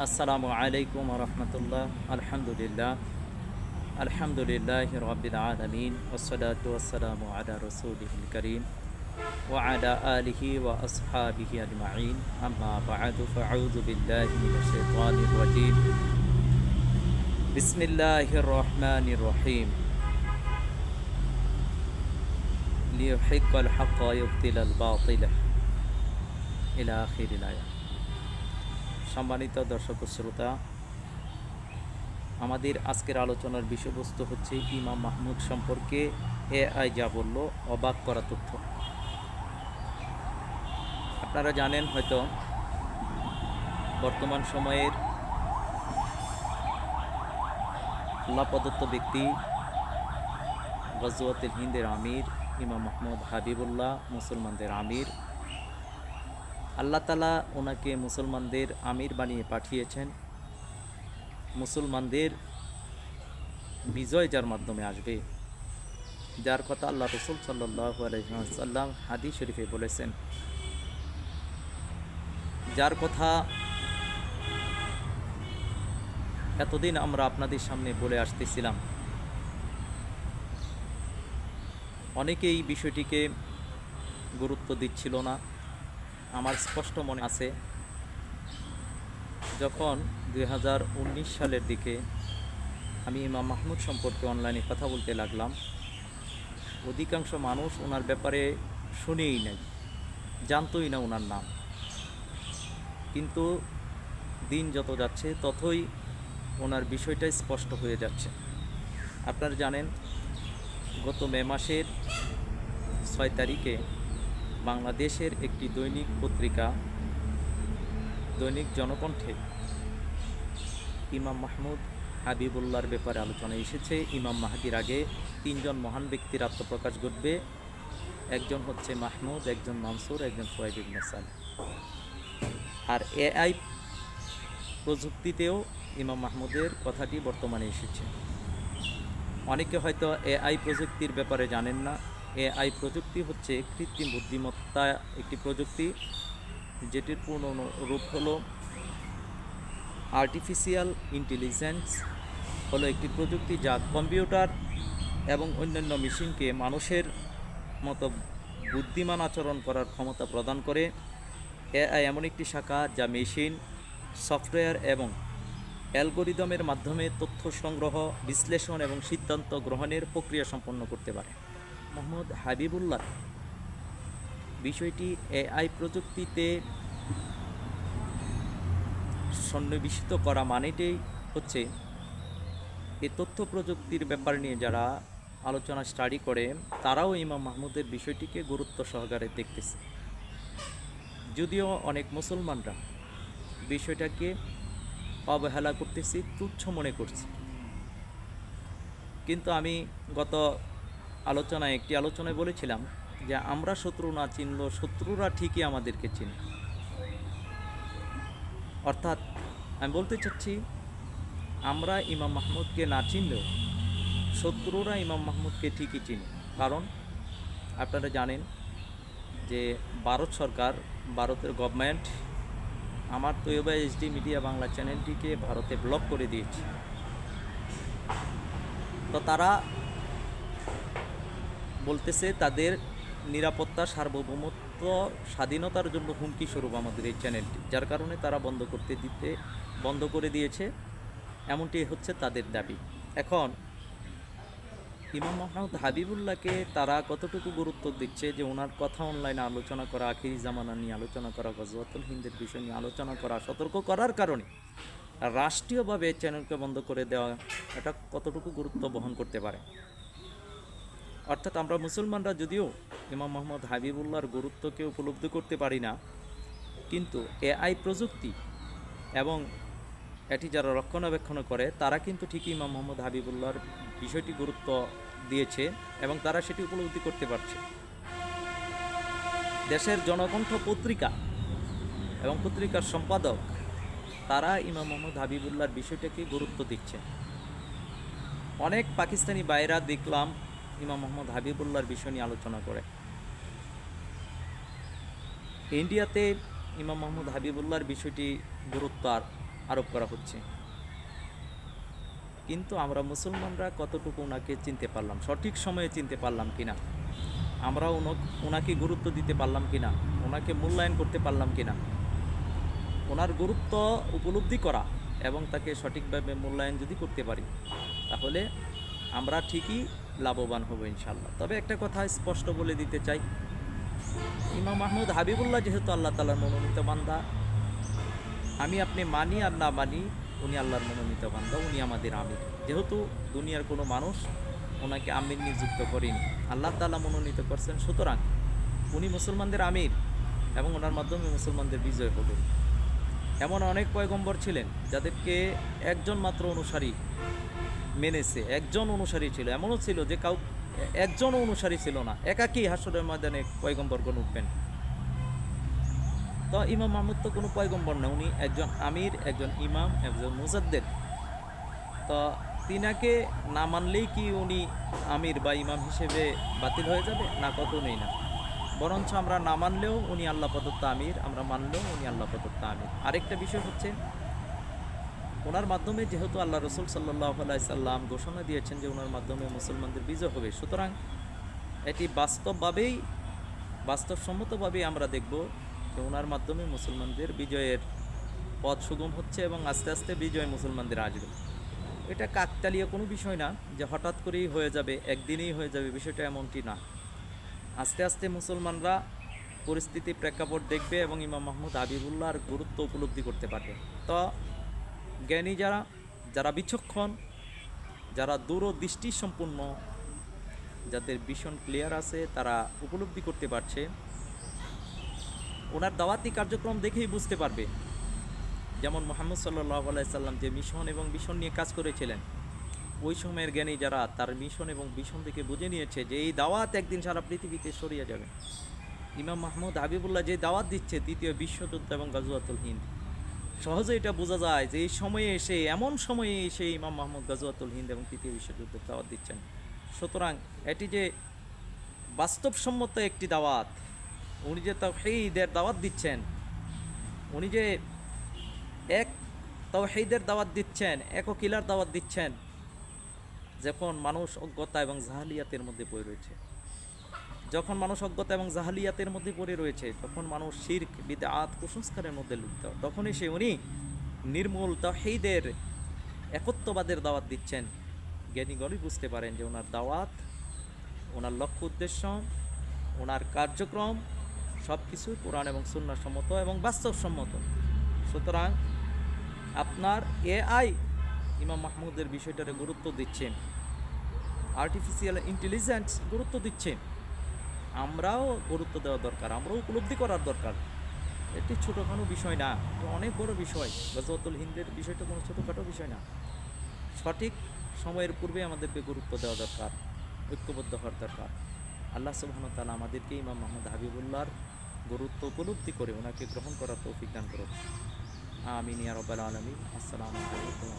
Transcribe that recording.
আসসালামু আলাইকুম রহমতুল্লাহ। আলহামদুলিল্লাহ রাব্বিল আলামিন ওয়াসসালাতু ওয়াসসালামু আলা রাসূলিল কারীম ওয়া আলা আলিহি ওয়া আসহাবিহি আজমাইন, আম্মা বা'দু ফাআউযু বিল্লাহি মিনাশ শাইতানির রাজীম। বিসমিল্লাহির রহমানির রহিম। লিইউহিক্কাল হাক্কা ওয়া ইউবতিলাল বাতিলা ইলা আখিরিল আয়াত। সম্মানিত দর্শক ও শ্রোতা, আমাদের আজকের আলোচনার বিষয়বস্তু হচ্ছে ইমাম মাহমুদ সম্পর্কে এআই যা বলল, অবাক করা তথ্য। আপনারা জানেন হয়তো বর্তমান সময়ের আল্লাহ প্রদত্ত ব্যক্তি গজওয়াতুল হিন্দের আমির ইমাম মাহমুদ হাবিবুল্লাহ, মুসলমানদের আমির। আল্লাহ তাআলা ওনাকে মুসলমানদের আমির বানিয়ে পাঠিয়েছেন। মুসলমানদের বিজয় যার মাধ্যমে আসবে, যার কথা আল্লাহ রাসূল সাল্লাল্লাহু আলাইহি ওয়াসাল্লাম হাদিস শরীফে বলেছেন, যার কথা এতদিন আমরা আপনাদের সামনে বলে আসতেছিলাম। অনেকেই এই বিষয়টিকে গুরুত্ব দিচ্ছিল না। আমার স্পষ্ট মনে আছে, যখন 2019 সালের দিকে আমি ইমাম মাহমুদ সম্পর্কে অনলাইনে কথা বলতে লাগলাম, অধিকাংশ মানুষ ওনার ব্যাপারে শুনেই নাই, জানতই না ওনার নাম। কিন্তু দিন যত যাচ্ছে ততই ওনার বিষয়টাই স্পষ্ট হয়ে যাচ্ছে। আপনারা জানেন, গত মে মাসের 6 তারিখে বাংলাদেশের একটি দৈনিক পত্রিকা দৈনিক জনকণ্ঠে ইমাম মাহমুদ হাবিবুল্লাহর ব্যাপারে আলোচনা এসেছে। ইমাম মাহদির আগে 3 জন মহান ব্যক্তির আত্মপ্রকাশ ঘটবে। একজন হচ্ছে মাহমুদ, একজন মানসুর, একজন সোহাইব ইবনে সালেহ। আর এআই প্রযুক্তিতেও ইমাম মাহমুদের কথাটি বর্তমানে এসেছে। অনেকে হয়তো এআই প্রযুক্তির ব্যাপারে জানেন না। এআই প্রযুক্তি হচ্ছে কৃত্রিম বুদ্ধিমত্তা একটি প্রযুক্তি, যেটির পূর্ণ রূপ হলো আর্টিফিশিয়াল ইন্টেলিজেন্স। হলো একটি প্রযুক্তি যা কম্পিউটার এবং অন্যান্য মেশিনকে মানুষের মতো বুদ্ধিমান আচরণ করার ক্ষমতা প্রদান করে। এআই এমন একটি শাখা যা মেশিন, সফটওয়্যার এবং অ্যালগোরিদমের মাধ্যমে তথ্য সংগ্রহ, বিশ্লেষণ এবং সিদ্ধান্ত গ্রহণের প্রক্রিয়া সম্পন্ন করতে পারে। মোহাম্মদ হাবিবুল্লাহ বিষয়টি এআই প্রযুক্তিতে সন্নিবেশিত করা মানেটাই হচ্ছে, এই তথ্য প্রযুক্তির ব্যাপার নিয়ে যারা আলোচনা স্টাডি করে তারাও ইমাম মাহমুদের বিষয়টিকে গুরুত্ব সহকারে দেখতেছে। যদিও অনেক মুসলমানরা বিষয়টাকে অবহেলা করতেছি, তুচ্ছ মনে করছি। কিন্তু আমি গত একটি আলোচনায় বলেছিলাম যে আমরা শত্রু না চিনলেও শত্রুরা ঠিকই আমাদেরকে চিনে। অর্থাৎ আমি বলতে চাচ্ছি, আমরা ইমাম মাহমুদকে না চিনলেও শত্রুরা ইমাম মাহমুদকে ঠিকই চিনে। কারণ আপনারা জানেন যে ভারত সরকার, ভারতের গভর্নমেন্ট আমার তৈয়বা এইচডি মিডিয়া বাংলা চ্যানেলটিকে ভারতে ব্লক করে দিয়েছে। তো তারা বলতেছে তাদের নিরাপত্তা, সার্বভৌমত্ব, স্বাধীনতার জন্য হুমকি স্বরূপ আমাদের এই চ্যানেলটি, যার কারণে তারা বন্ধ করে দিয়েছে। এমনটি হচ্ছে তাদের দাবি। এখন ইমাম মাহমুদ হাবিবুল্লাহকে তারা কতটুকু গুরুত্ব দিচ্ছে, যে ওনার কথা অনলাইনে আলোচনা করা, আখিরি জামানা নিয়ে আলোচনা করা, গজওয়াতুল হিন্দের বিষয় নিয়ে আলোচনা করা, সতর্ক করার কারণে রাষ্ট্রীয়ভাবে চ্যানেলকে বন্ধ করে দেওয়া, এটা কতটুকু গুরুত্ব বহন করতে পারে। অর্থাৎ আমরা মুসলমানরা যদিও ইমাম মাহমুদ হাবিবুল্লাহর গুরুত্বকে উপলব্ধি করতে পারি না, কিন্তু এআই প্রযুক্তি এবং এটি যারা রক্ষণাবেক্ষণ করে তারা কিন্তু ঠিকই ইমাম মাহমুদ হাবিবুল্লাহর বিষয়টি গুরুত্ব দিয়েছে এবং তারা সেটি উপলব্ধি করতে পারছে। দেশের জনকণ্ঠ পত্রিকা এবং পত্রিকার সম্পাদক তারা ইমাম মাহমুদ হাবিবুল্লাহর বিষয়টাকে গুরুত্ব দিচ্ছে। অনেক পাকিস্তানি ভাইরা দেখলাম ইমাম মাহমুদ হাবিবুল্লাহর বিষয় নিয়ে আলোচনা করে। ইন্ডিয়াতে ইমাম মাহমুদ হাবিবুল্লাহর বিষয়টি গুরুত্ব আর আরোপ করা হচ্ছে। কিন্তু আমরা মুসলমানরা কতটুকু ওনাকে চিনতে পারলাম, সঠিক সময়ে চিনতে পারলাম কিনা, আমরা ওনাকে গুরুত্ব দিতে পারলাম কিনা, ওনাকে মূল্যায়ন করতে পারলাম কিনা, ওনার গুরুত্ব উপলব্ধি করা এবং তাকে সঠিকভাবে মূল্যায়ন যদি করতে পারি, তাহলে আমরা ঠিকই লাভবান হব ইনশাল্লাহ। তবে একটা কথা স্পষ্ট বলে দিতে চাই, ইমাম মাহমুদ হাবিবুল্লাহ যেহেতু আল্লাহ তাআলার মনোনীত বান্দা, আমি আপনি মানি আর না মানি, উনি আল্লাহর মনোনীত বান্দা, উনি আমাদের আমির। যেহেতু দুনিয়ার কোনো মানুষ ওনাকে আমির নিযুক্ত করেনি, আল্লাহ তাআলা মনোনীত করছেন, সুতরাং উনি মুসলমানদের আমির এবং ওনার মাধ্যমে মুসলমানদের বিজয় হবে। এমন অনেক পয়গম্বর ছিলেন যাদেরকে একজন মাত্র অনুসারী মেনেছে, একজন অনুসারী ছিল, এমনও ছিল যে একজন অনুসারী ছিল না, একাকী হাসরের ময়দানে পয়গম্বরগণ উঠবেন। তো ইমাম মাহমুদ তো কোনো পয়গম্বর না, উনি একজন আমির, একজন ইমাম, একজন মুজাদ্দেদ। তো তিনাকে না মানলেই কি উনি আমির বা ইমাম হিসেবে বাতিল হয়ে যাবে? না, কখনোই না। বরঞ্চ আমরা না মানলেও উনি আল্লাহ প্রদত্ত আমির, আমরা মানলেও উনি আল্লাহ প্রদত্ত আমির। আরেকটা বিষয় হচ্ছে, ওনার মাধ্যমে যেহেতু আল্লাহ রসুল সাল্লাল্লাহু আলাইহি সাল্লাম ঘোষণা দিয়েছেন যে ওনার মাধ্যমে মুসলমানদের বিজয় হবে, সুতরাং এটি বাস্তবসম্মতভাবেই আমরা দেখব যে ওনার মাধ্যমে মুসলমানদের বিজয়ের পথ সুগম হচ্ছে এবং আস্তে আস্তে বিজয় মুসলমানদের আসবে। এটা কাকতালীয় কোনো বিষয় না যে হঠাৎ করেই হয়ে যাবে, একদিনেই হয়ে যাবে, বিষয়টা এমনটি না। আস্তে আস্তে মুসলমানরা পরিস্থিতি প্রেক্ষাপট দেখবে এবং ইমাম মাহমুদ হাবিবুল্লাহর গুরুত্ব উপলব্ধি করতে পারবে। তো জ্ঞানী যারা বিচক্ষণ, যারা দূরদৃষ্টি সম্পন্ন, যাদের ভিশন ক্লিয়ার আছে, তারা উপলব্ধি করতে পারছে, ওনার দাওয়াতি কার্যক্রম দেখেই বুঝতে পারবে। যেমন মুহাম্মদ সাল্লাল্লাহু আলাইহি সাল্লাম যে মিশন এবং ভিশন নিয়ে কাজ করেছিলেন, ওই সময়ের জ্ঞানী যারা তার মিশন এবং ভিশন থেকে বুঝে নিয়েছে যে এই দাওয়াত একদিন সারা পৃথিবীতে ছড়িয়ে যাবে। ইমাম মাহমুদ হাবিবুল্লাহ যে দাওয়াত দিচ্ছে দ্বিতীয় বিশ্বযুদ্ধ এবং গাজওয়াতুল হিন্দ, সহজে এটা বোঝা যায় যে এই সময়ে এসে, এমন সময়ে এসে ইমাম মাহমুদ গাজওয়াতুল হিন্দ এবং তৃতীয় বিশ্বযুদ্ধের দাওয়াত দিচ্ছেন। সুতরাং এটি যে বাস্তবসম্মত একটি দাওয়াত, উনি যে তাওহীদের দাওয়াত দিচ্ছেন, উনি যে এক তাওহীদের দাওয়াত দিচ্ছেন, এককিলার দাওয়াত দিচ্ছেন, যখন মানুষ অজ্ঞতা এবং জাহালিয়াতের মধ্যে পড়ে রয়েছে, যখন মানুষ শিরক, বিদআত, কুসংস্কারের মধ্যে লিপ্ত, তখনই উনি নির্মূল তাওহীদের একত্ববাদের দাওয়াত দিচ্ছেন। জ্ঞানীগণই বুঝতে পারেন যে ওনার দাওয়াত, ওনার লক্ষ্য উদ্দেশ্য, ওনার কার্যক্রম সব কিছু কোরআন এবং সুন্নাহ সম্মত এবং বাস্তবসম্মত। সুতরাং আপনার এআই ইমাম মাহমুদের বিষয়টারে গুরুত্ব দিচ্ছেন, আর্টিফিশিয়াল ইন্টেলিজেন্স গুরুত্ব দিচ্ছেন, আমরাও গুরুত্ব দেওয়া দরকার, আমরাও উপলব্ধি করার দরকার। এটি ছোটোখাটো বিষয় না, অনেক বড় বিষয়। গাজওয়াতুল হিন্দের বিষয়টা কোনো ছোটোখাটো বিষয় না। সঠিক সময়ের পূর্বে আমাদেরকে গুরুত্ব দেওয়া দরকার, ঐক্যবদ্ধ হওয়ার দরকার। আল্লাহ সুবহানাহু ওয়া তাআলা আমাদেরকে ইমাম মাহমুদ হাবিবুল্লাহর গুরুত্ব উপলব্ধি করে ওনাকে গ্রহণ করার তৌফিক দান করুন। আমিন ইয়া রাব্বাল আলামিন। আসসালামু আলাইকুম।